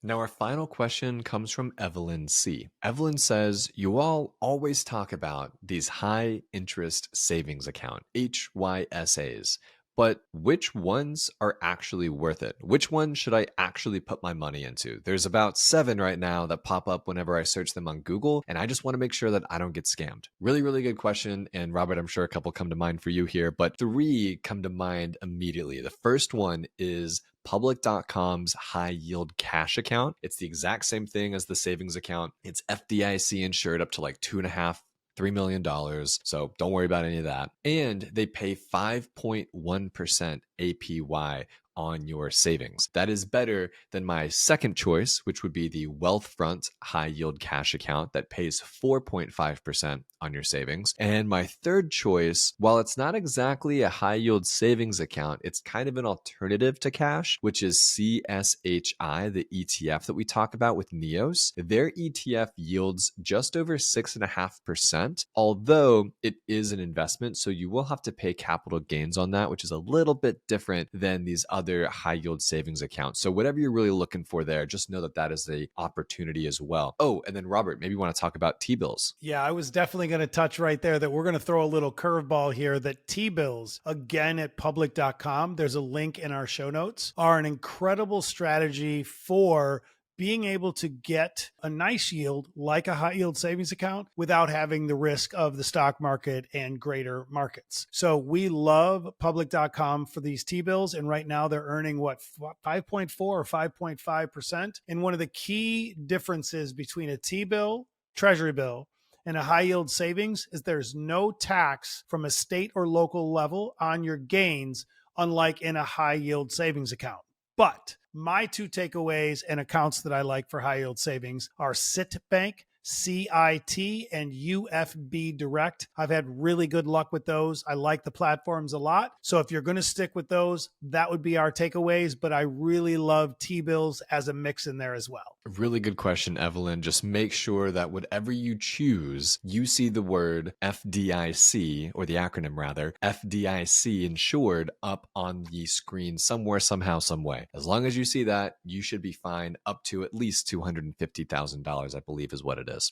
Now, our final question comes from Evelyn C. Evelyn says, you all always talk about these high interest savings account, HYSAs, but which ones are actually worth it? Which one should I actually put my money into? There's about 7 right now that pop up whenever I search them on Google, and I just want to make sure that I don't get scammed. Really, really good question. And Robert, I'm sure a couple come to mind for you here, but 3 come to mind immediately. The first one is public.com's high yield cash account. It's the exact same thing as the savings account. It's FDIC insured up to like $2.5–3 million. So don't worry about any of that. And they pay 5.1% APY on your savings. That is better than my second choice, which would be the Wealthfront high yield cash account that pays 4.5% on your savings. And my third choice, while it's not exactly a high yield savings account, it's kind of an alternative to cash, which is CSHI, the ETF that we talk about with NEOS. Their ETF yields just over 6.5%, although it is an investment. So you will have to pay capital gains on that, which is a little bit different than these other high yield savings accounts. So whatever you're really looking for there, just know that that is the opportunity as well. Oh, and then Robert, maybe you want to talk about T-bills. Yeah, I was definitely going to touch right there that we're going to throw a little curveball here that T-bills, again at public.com, there's a link in our show notes, are an incredible strategy for being able to get a nice yield like a high yield savings account without having the risk of the stock market and greater markets. So we love public.com for these T-bills. And right now they're earning 5.4 or 5.5%. And one of the key differences between a T-bill, treasury bill, and a high yield savings is there's no tax from a state or local level on your gains, unlike in a high yield savings account. But my 2 takeaways and accounts that I like for high yield savings are CIT Bank, CIT, and UFB Direct. I've had really good luck with those. I like the platforms a lot. So if you're going to stick with those, that would be our takeaways. But I really love T-bills as a mix in there as well. Really good question, Evelyn. Just make sure that whatever you choose, you see the word FDIC, or the acronym rather, FDIC insured up on the screen somewhere, somehow, some way. As long as you see that, you should be fine up to at least $250,000, I believe is what it is.